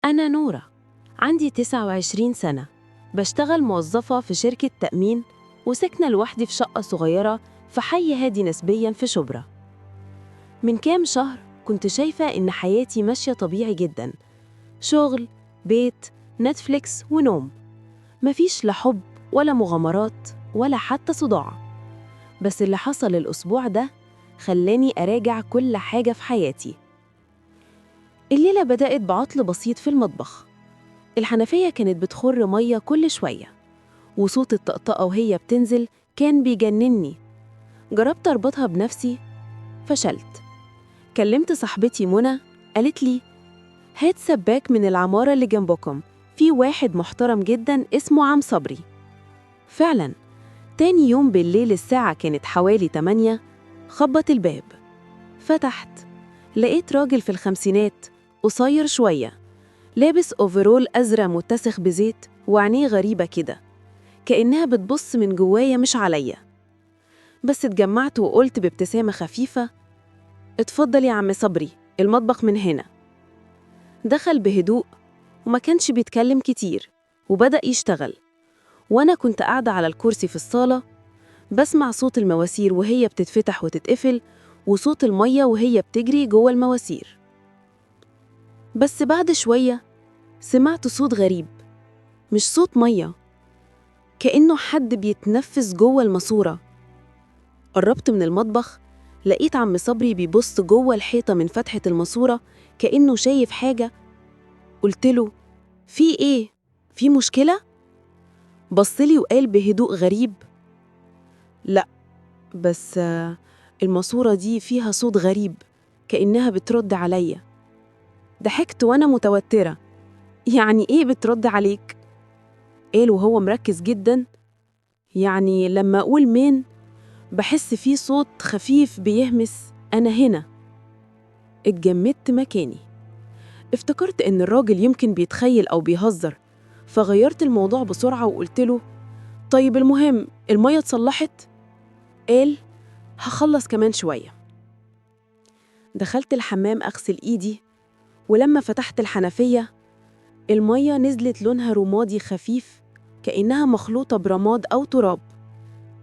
أنا نورة، عندي 29 سنة، بشتغل موظفة في شركة تأمين وساكنة لوحدي في شقة صغيرة في حي هادي نسبياً في شبرا. من كام شهر كنت شايفة إن حياتي ماشية طبيعي جداً، شغل، بيت، نتفليكس ونوم، مفيش لا حب ولا مغامرات ولا حتى صداع. بس اللي حصل الأسبوع ده خلاني أراجع كل حاجة في حياتي. الليلة بدأت بعطل بسيط في المطبخ، الحنفية كانت بتخر مية كل شوية، وصوت الطقطقة وهي بتنزل كان بيجنني. جربت أربطها بنفسي، فشلت. كلمت صاحبتي منى، قالت لي هات سباك من العمارة اللي جنبكم، في واحد محترم جدا اسمه عم صبري. فعلا تاني يوم بالليل الساعة كانت حوالي 8، خبط الباب. فتحت، لقيت راجل في الخمسينات، قصير شوية، لابس أوفرول أزرق متسخ بزيت وعينيه غريبة كده، كأنها بتبص من جوايا مش عليا. بس اتجمعت وقلت بابتسامة خفيفة اتفضل يا عم صبري، المطبخ من هنا. دخل بهدوء وما كانش بيتكلم كتير وبدأ يشتغل، وأنا كنت قاعدة على الكرسي في الصالة بسمع صوت المواسير وهي بتتفتح وتتقفل وصوت المية وهي بتجري جوه المواسير. بس بعد شوية سمعت صوت غريب، مش صوت مية، كأنه حد بيتنفس جوه الماسورة. قربت من المطبخ، لقيت عم صبري بيبص جوه الحيطة من فتحة الماسورة كأنه شايف حاجة. قلت له في إيه؟ في مشكلة؟ بصلي وقال بهدوء غريب لأ، بس الماسورة دي فيها صوت غريب كأنها بترد عليا. ضحكت وأنا متوترة، يعني إيه بترد عليك؟ قال وهو مركز جدا يعني لما أقول مين بحس فيه صوت خفيف بيهمس أنا هنا. اتجمدت مكاني، افتكرت إن الراجل يمكن بيتخيل أو بيهزر، فغيرت الموضوع بسرعة وقلت له طيب المهم المية اتصلحت؟ قال هخلص كمان شوية. دخلت الحمام أغسل إيدي، ولما فتحت الحنفية المية نزلت لونها رمادي خفيف كأنها مخلوطة برماد أو تراب.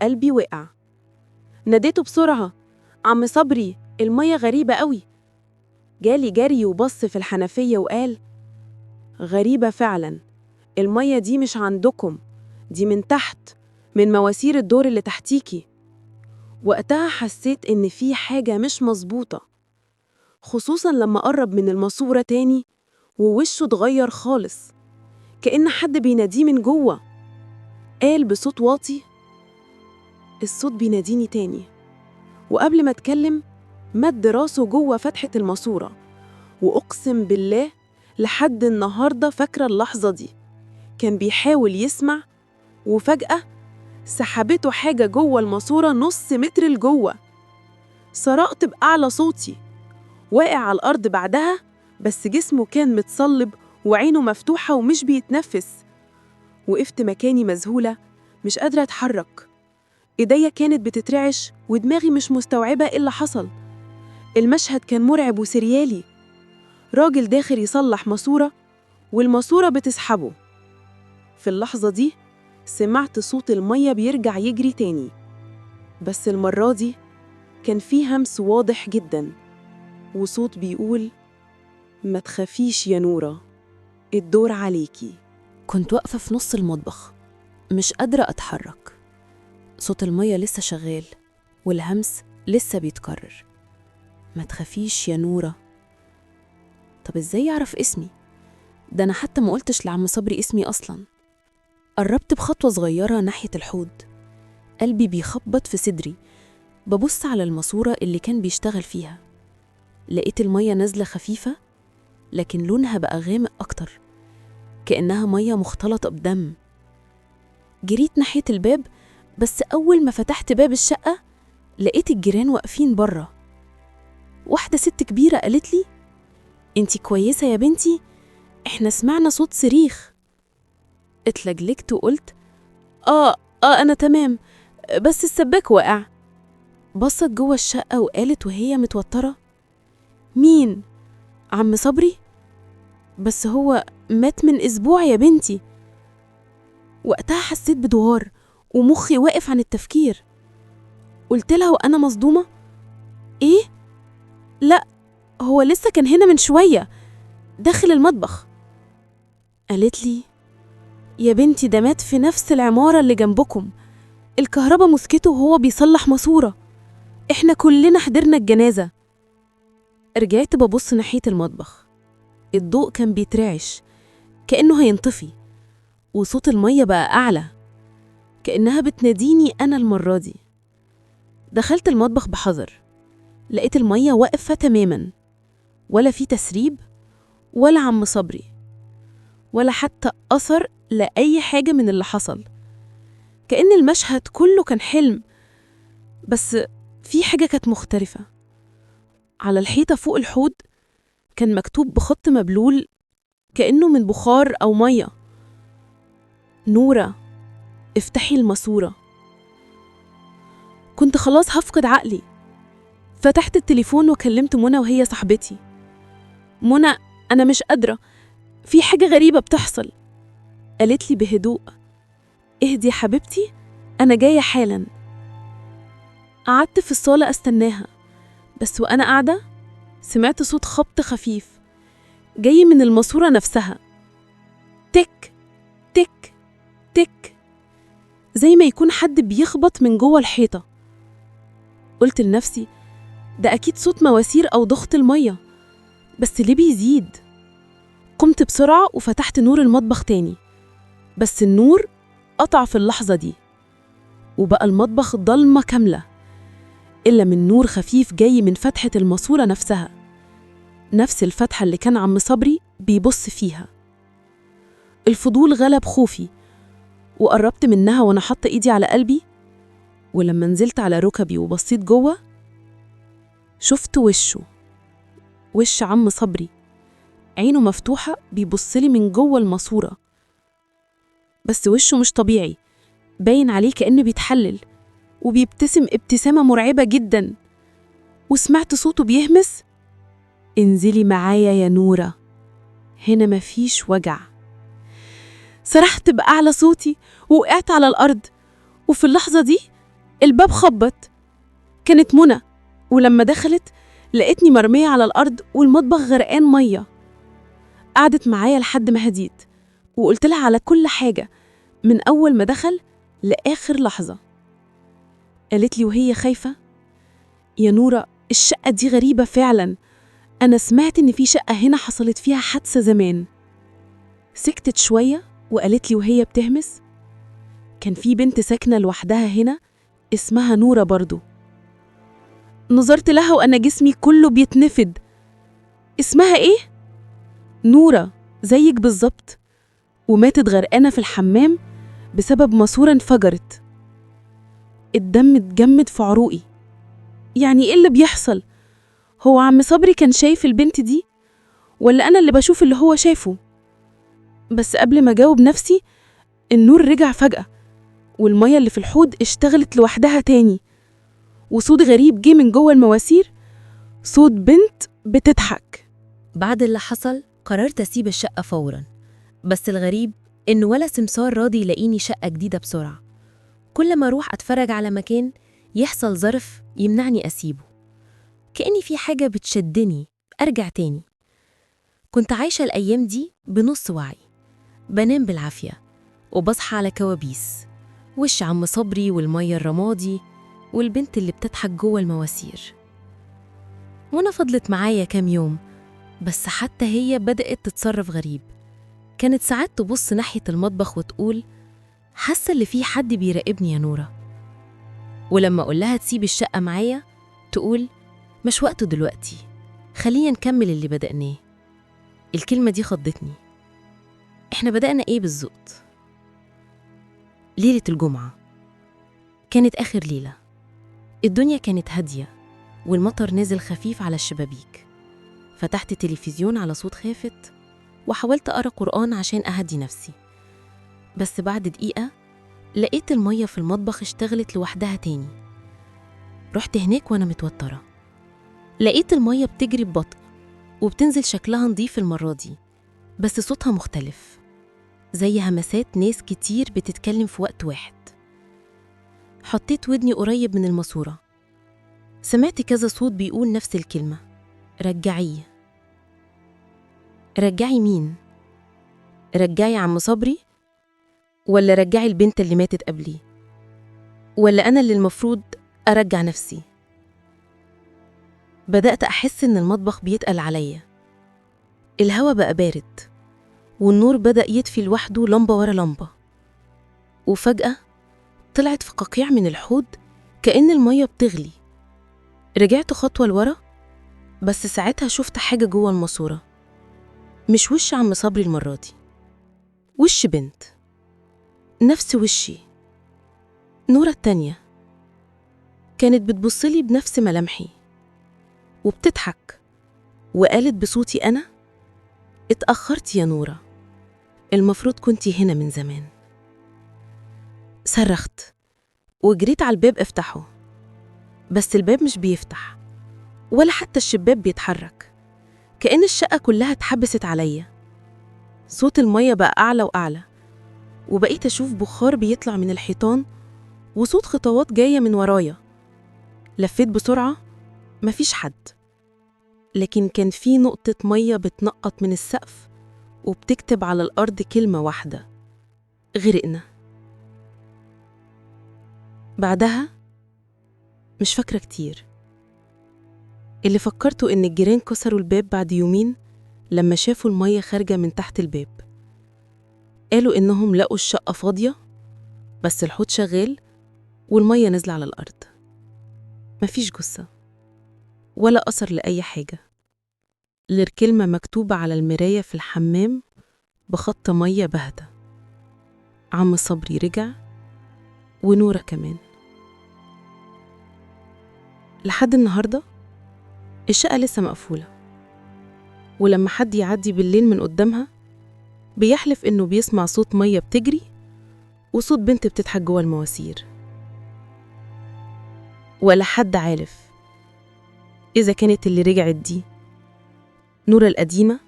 قلبي وقع، ناديته بسرعة عم صبري المية غريبة قوي. جالي جري وبص في الحنفية وقال غريبة فعلا، المية دي مش عندكم، دي من تحت، من مواسير الدور اللي تحتيكي. وقتها حسيت إن في حاجة مش مظبوطة، خصوصاً لما قرب من الماسورة تاني ووشه اتغير خالص كأن حد بيناديه من جوه. قال بصوت واطي الصوت بيناديني تاني، وقبل ما اتكلم مد راسه جوه فتحة الماسورة. وأقسم بالله لحد النهاردة فاكرة اللحظة دي، كان بيحاول يسمع وفجأة سحبته حاجة جوه الماسورة نص متر لجوه. صرخت بأعلى صوتي، واقع على الأرض بعدها، بس جسمه كان متصلب وعينه مفتوحة ومش بيتنفس. وقفت مكاني مذهولة مش قادرة أتحرك، إيديا كانت بتترعش ودماغي مش مستوعبة إيه اللي حصل. المشهد كان مرعب وسريالي، راجل داخل يصلح ماسورة والماسورة بتسحبه. في اللحظة دي سمعت صوت المية بيرجع يجري تاني، بس المرة دي كان فيه همس واضح جدا وصوت بيقول ما تخافيش يا نورة، الدور عليكي. كنت واقفة في نص المطبخ مش قادرة أتحرك، صوت المية لسه شغال والهمس لسه بيتكرر، ما تخافيش يا نورة. طب إزاي يعرف اسمي؟ ده أنا حتى ما قلتش لعم صبري اسمي أصلاً. قربت بخطوة صغيرة ناحية الحوض، قلبي بيخبط في صدري، ببص على الماسورة اللي كان بيشتغل فيها. لقيت المية نازلة خفيفة لكن لونها بقى غامق أكتر، كأنها مية مختلطة بدم. جريت ناحية الباب، بس أول ما فتحت باب الشقة لقيت الجيران واقفين برا. واحدة ست كبيرة قالت لي انتي كويسة يا بنتي؟ احنا سمعنا صوت صريخ. اتلجلجت وقلت أنا تمام، بس السباك وقع. بصت جوه الشقة وقالت وهي متوترة مين؟ عم صبري؟ بس هو مات من أسبوع يا بنتي. وقتها حسيت بدوار ومخي واقف عن التفكير. قلت لها وأنا مصدومة: إيه؟ لأ، هو لسه كان هنا من شوية داخل المطبخ. قالت لي: يا بنتي ده مات في نفس العمارة اللي جنبكم، الكهرباء مسكته وهو بيصلح ماسورة، إحنا كلنا حضرنا الجنازة. رجعت ببص ناحية المطبخ، الضوء كان بيترعش كأنه هينطفي، وصوت المية بقى أعلى كأنها بتناديني أنا المرة دي. دخلت المطبخ بحذر، لقيت المية واقفة تماما، ولا في تسريب ولا عم صبري ولا حتى أثر لأي حاجة من اللي حصل. كأن المشهد كله كان حلم، بس في حاجة كانت مختلفة. على الحيطة فوق الحوض كان مكتوب بخط مبلول كأنه من بخار أو مية: نورة، افتحي الماسورة. كنت خلاص هفقد عقلي. فتحت التليفون وكلمت منى وهي صاحبتي. منى، أنا مش قادرة، في حاجة غريبة بتحصل. قالت لي بهدوء: اهدي يا حبيبتي، أنا جاية حالا. قعدت في الصالة أستناها، بس وأنا قاعدة سمعت صوت خبط خفيف جاي من الماسورة نفسها، تك تك تك، زي ما يكون حد بيخبط من جوه الحيطة. قلت لنفسي ده أكيد صوت مواسير أو ضغط المية، بس ليه بيزيد؟ قمت بسرعة وفتحت نور المطبخ تاني، بس النور قطع في اللحظة دي، وبقى المطبخ ضلمة كاملة إلا من نور خفيف جاي من فتحة الماسورة نفسها، نفس الفتحة اللي كان عم صبري بيبص فيها. الفضول غلب خوفي وقربت منها وأنا حاطة إيدي على قلبي، ولما نزلت على ركبي وبصيت جوه شفت وش عم صبري، عينه مفتوحة بيبصلي من جوه الماسورة، بس وشه مش طبيعي، باين عليه كأنه بيتحلل وبيبتسم ابتسامة مرعبة جدا. وسمعت صوته بيهمس: انزلي معايا يا نورة، هنا مفيش وجع. صرحت بأعلى صوتي ووقعت على الأرض، وفي اللحظة دي الباب خبط. كانت منى، ولما دخلت لقيتني مرمية على الأرض والمطبخ غرقان مية. قعدت معايا لحد ما هديت، وقلت لها على كل حاجة من أول ما دخل لآخر لحظة. قالت لي وهي خايفة: يا نورة، الشقة دي غريبة فعلا، أنا سمعت إن في شقة هنا حصلت فيها حادثة زمان. سكتت شوية وقالت لي وهي بتهمس: كان في بنت ساكنة لوحدها هنا اسمها نورة برضو. نظرت لها وأنا جسمي كله بيتنفد. اسمها إيه؟ نورة، زيك بالظبط، وماتت غرقانة في الحمام بسبب ماسورة انفجرت. الدم اتجمد في عروقي. يعني إيه اللي بيحصل؟ هو عم صبري كان شايف البنت دي ولا أنا اللي بشوف اللي هو شايفه؟ بس قبل ما أجاوب نفسي النور رجع فجأة، والمية اللي في الحوض اشتغلت لوحدها تاني، وصوت غريب جه من جوه المواسير، صوت بنت بتضحك. بعد اللي حصل قررت أسيب الشقة فوراً، بس الغريب إنه ولا سمسار راضي يلاقيني شقة جديدة بسرعة. كل ما أروح أتفرج على مكان يحصل ظرف يمنعني أسيبه، كأني في حاجة بتشدني أرجع تاني. كنت عايشة الأيام دي بنص وعي، بنام بالعافية وبصحى على كوابيس: وش عم صبري والمية الرمادي والبنت اللي بتضحك جوه المواسير. وانا فضلت معايا كام يوم، بس حتى هي بدأت تتصرف غريب. كانت ساعات تبص ناحية المطبخ وتقول: حاسة اللي فيه حد بيراقبني يا نورة. ولما أقول لها تسيب الشقة معايا تقول: مش وقته دلوقتي، خلينا نكمل اللي بدأناه. الكلمة دي خضتني. إحنا بدأنا إيه بالظبط؟ ليلة الجمعة كانت آخر ليلة. الدنيا كانت هادية والمطر نزل خفيف على الشبابيك. فتحت التلفزيون على صوت خافت وحاولت أقرأ قرآن عشان أهدي نفسي، بس بعد دقيقة لقيت المية في المطبخ اشتغلت لوحدها تاني. رحت هناك وأنا متوترة، لقيت المية بتجري ببطء وبتنزل شكلها نضيف المرة دي، بس صوتها مختلف، زي همسات ناس كتير بتتكلم في وقت واحد. حطيت ودني قريب من الماسورة، سمعت كذا صوت بيقول نفس الكلمة: رجعيه. رجعي مين؟ رجعي عم صبري؟ ولا رجعي البنت اللي ماتت قبلي؟ ولا أنا اللي المفروض أرجع نفسي؟ بدأت أحس إن المطبخ بيتقل عليا، الهوا بقى بارد، والنور بدأ يطفي لوحده لمبة ورا لمبة. وفجأة طلعت فقاقيع من الحوض كأن المية بتغلي. رجعت خطوة لورا، بس ساعتها شفت حاجة جوه الماسورة، مش وش عم صبري المرة دي، وش بنت نفس وشي، نورة التانية. كانت بتبصلي بنفس ملامحي وبتضحك، وقالت بصوتي أنا: اتأخرت يا نورة، المفروض كنتي هنا من زمان. صرخت وجريت على الباب افتحه، بس الباب مش بيفتح ولا حتى الشباك بيتحرك، كأن الشقة كلها اتحبست عليا. صوت المية بقى أعلى وأعلى، وبقيت أشوف بخار بيطلع من الحيطان وصوت خطوات جاية من ورايا. لفيت بسرعة، مفيش حد، لكن كان في نقطة مية بتنقط من السقف وبتكتب على الأرض كلمة واحدة: غرقنا. بعدها مش فاكرة كتير. اللي فكرته إن الجيران كسروا الباب بعد يومين لما شافوا المية خارجة من تحت الباب. قالوا إنهم لقوا الشقة فاضية، بس الحوض شغال والمية نازلة على الأرض. مفيش جثة ولا أثر لأي حاجة، غير كلمة مكتوبة على المراية في الحمام بخط مية باهتة: عم صبري رجع، ونورة كمان. لحد النهاردة الشقة لسه مقفولة، ولما حد يعدي بالليل من قدامها بيحلف إنه بيسمع صوت مية بتجري وصوت بنت بتضحك جوه المواسير. ولا حد عارف إذا كانت اللي رجعت دي نورة القديمة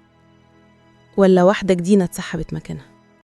ولا واحدة جديدة اتسحبت مكانها.